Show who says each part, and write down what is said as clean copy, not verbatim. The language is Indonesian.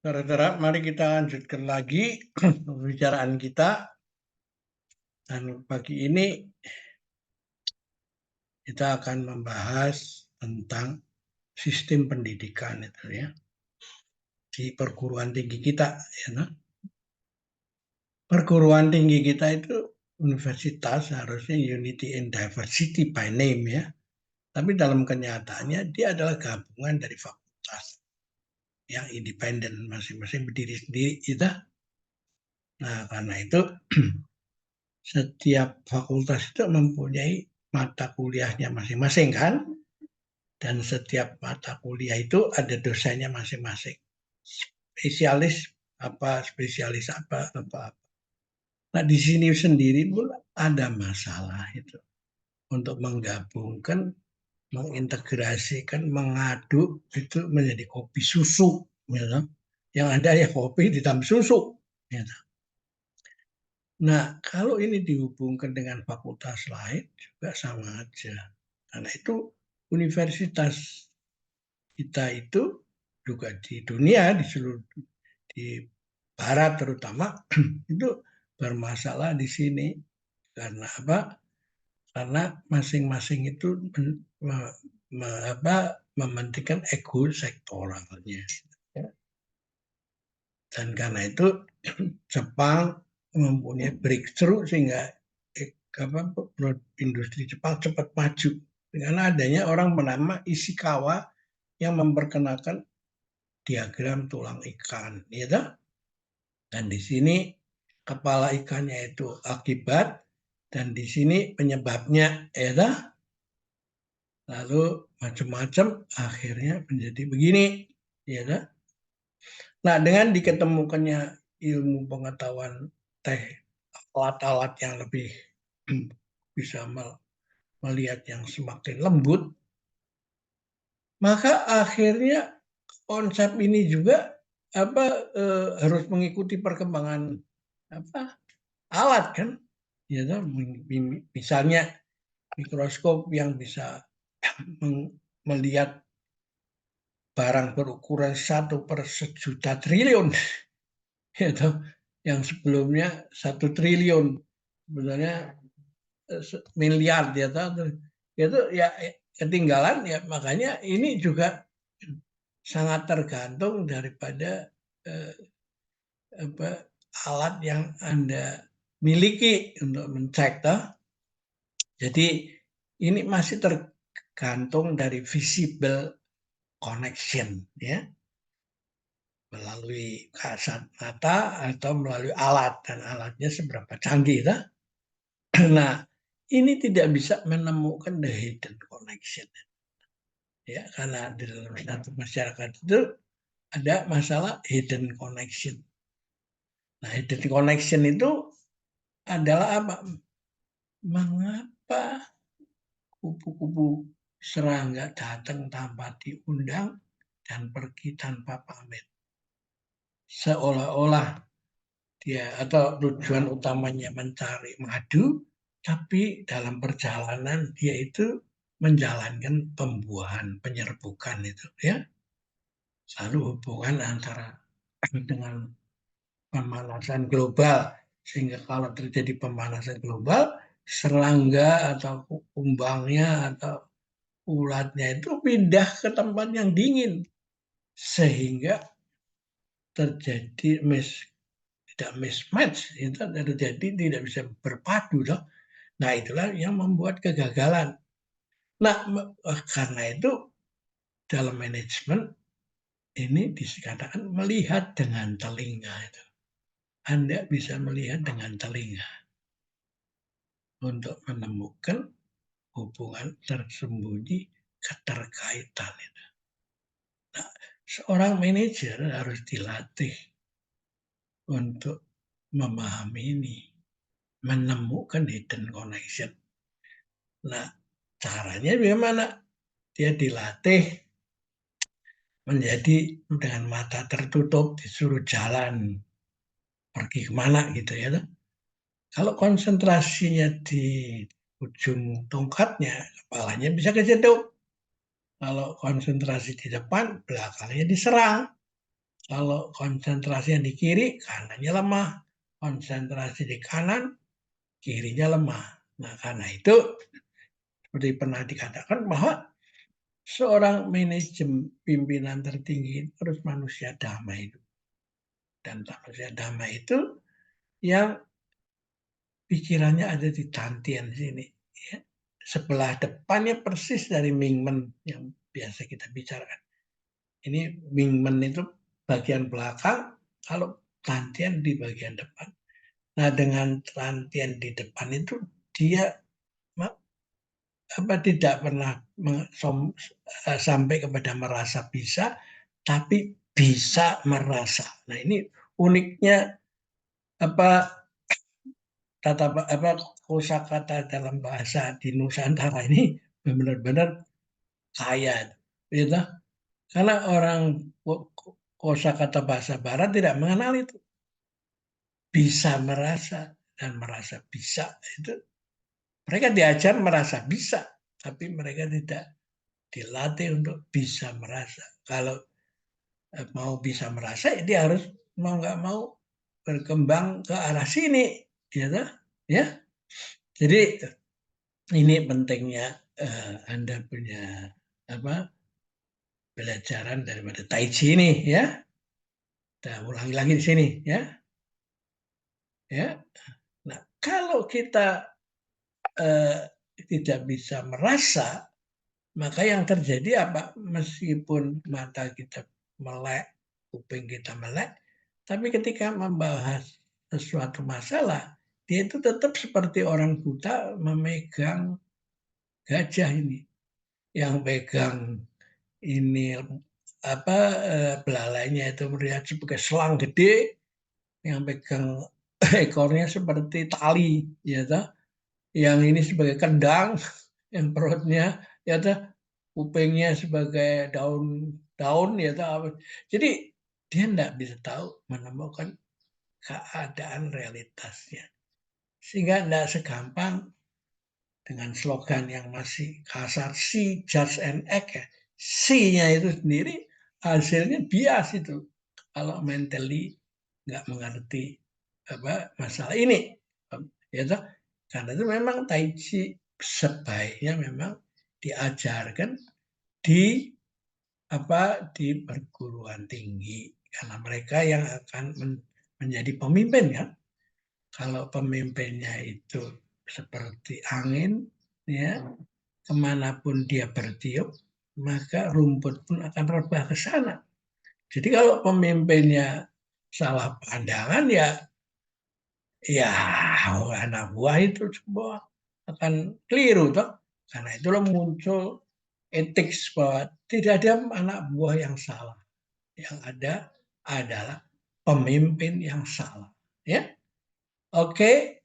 Speaker 1: Saudara-saudara, mari kita lanjutkan lagi pembicaraan kita. Dan pagi ini kita akan membahas tentang sistem pendidikan itu ya di perguruan tinggi kita. Ya, nah. Perguruan tinggi kita itu universitas harusnya unity and diversity by name ya. Tapi dalam kenyataannya dia adalah gabungan dari fakultas yang independen masing-masing berdiri sendiri gitu. Nah, karena itu setiap fakultas itu mempunyai mata kuliahnya masing-masing kan, dan setiap mata kuliah itu ada dosennya masing-masing, spesialis apa. Nah di sini sendiri pun ada masalah itu untuk menggabungkan, mengintegrasikan, mengaduk itu menjadi kopi susu, gitu. Yang ada ya kopi ditambah susu. Gitu. Nah, kalau ini dihubungkan dengan fakultas lain juga sama aja. Karena itu universitas kita itu juga di dunia, di seluruh di barat terutama itu bermasalah di sini. Karena apa? Karena masing-masing itu mementingkan ego sektoralnya. Dan karena itu Jepang mempunyai breakthrough sehingga industri Jepang cepat maju dengan adanya orang bernama Ishikawa yang memperkenalkan diagram tulang ikan, gitu. Dan di sini kepala ikannya itu akibat dan di sini penyebabnya, gitu. Lalu macam-macam akhirnya menjadi begini, gitu. Nah, dengan diketemukannya ilmu pengetahuan alat-alat yang lebih bisa melihat yang semakin lembut, maka akhirnya konsep ini juga harus mengikuti perkembangan alat kan, ya, misalnya mikroskop yang bisa melihat barang berukuran 1/1.000.000 triliun, gitu. Yang sebelumnya 1 triliun, sebenarnya miliar, ya, itu ya ketinggalan ya. Makanya ini juga sangat tergantung daripada alat yang Anda miliki untuk mencek, toh. Jadi ini masih tergantung dari visible connection, ya, melalui kasat mata atau melalui alat, dan alatnya seberapa canggih, toh. Nah, ini tidak bisa menemukan the hidden connection, ya, karena di dalam satu masyarakat itu ada masalah hidden connection. Nah, hidden connection itu adalah apa? Mengapa kupu-kupu serangga datang tanpa diundang dan pergi tanpa pamit? Seolah-olah dia atau tujuan utamanya mencari madu, tapi dalam perjalanan dia itu menjalankan pembuahan, penyerbukan itu, ya. Lalu hubungan antara dengan pemanasan global, sehingga kalau terjadi pemanasan global, serangga atau kumbangnya atau ulatnya itu pindah ke tempat yang dingin, sehingga terjadi tidak mismatch, itu terjadi tidak bisa berpadu, loh. Nah, itulah yang membuat kegagalan. Nah, karena itu dalam manajemen ini dikatakan melihat dengan telinga itu. Anda bisa melihat dengan telinga untuk menemukan hubungan tersembunyi, keterkaitan itu. Nah, seorang manajer harus dilatih untuk memahami ini, menemukan hidden connection. Nah, caranya bagaimana? Dia dilatih menjadi dengan mata tertutup, disuruh jalan, pergi kemana gitu, ya. Kalau konsentrasinya di ujung tongkatnya, kepalanya bisa kejeduk. Kalau konsentrasi di depan, belakangnya diserang. Kalau konsentrasinya di kiri, kanannya lemah. Konsentrasi di kanan, kirinya lemah. Nah, karena itu seperti pernah dikatakan bahwa seorang manajemen pimpinan tertinggi harus manusia damai. Dan manusia damai itu yang pikirannya ada di Tantian sini. Ya. Sebelah depannya persis dari Mingmen yang biasa kita bicarakan. Ini Mingmen itu bagian belakang, kalau Tantian di bagian depan. Nah, dengan Tantian di depan itu dia tidak pernah sampai kepada merasa bisa, tapi bisa merasa. Nah, ini uniknya kosakata dalam bahasa di Nusantara ini benar-benar kaya, gitu. Karena orang kosakata bahasa Barat tidak mengenal itu. Bisa merasa dan merasa bisa itu mereka diajar merasa bisa, tapi mereka tidak dilatih untuk bisa merasa. Kalau mau bisa merasa, dia harus mau nggak mau berkembang ke arah sini, gitu, ya. Jadi ini pentingnya Anda punya pelajaran daripada Tai Chi ini, ya. Kita ulangi lagi di sini, ya. Ya. Nah, kalau kita tidak bisa merasa, maka yang terjadi apa? Meskipun mata kita melek, kuping kita melek, tapi ketika membahas sesuatu masalah, dia itu tetap seperti orang buta memegang gajah ini. Yang pegang ini belalainya itu melihat sebagai selang gede, yang pegang ekornya seperti tali, ya toh. Yang ini sebagai kendang, yang perutnya ya toh, kupingnya sebagai daun ya toh. Jadi dia tidak bisa tahu menemukan keadaan realitasnya. Sehingga tidak segampang dengan slogan yang masih kasar, see, judge, and act, ya. See-nya itu sendiri hasilnya bias itu. Kalau mentally nggak mengerti masalah ini, ya toh? Karena itu memang Tai Chi sebaiknya memang diajarkan di di perguruan tinggi, karena mereka yang akan menjadi pemimpin, kan. Kalau pemimpinnya itu seperti angin, ya, kemanapun dia bertiup, maka rumput pun akan rebah ke sana. Jadi kalau pemimpinnya salah pandangan, ya anak buah itu semua akan keliru, toh. Karena itulah muncul etik bahwa tidak ada anak buah yang salah. Yang ada adalah pemimpin yang salah. Ya, oke.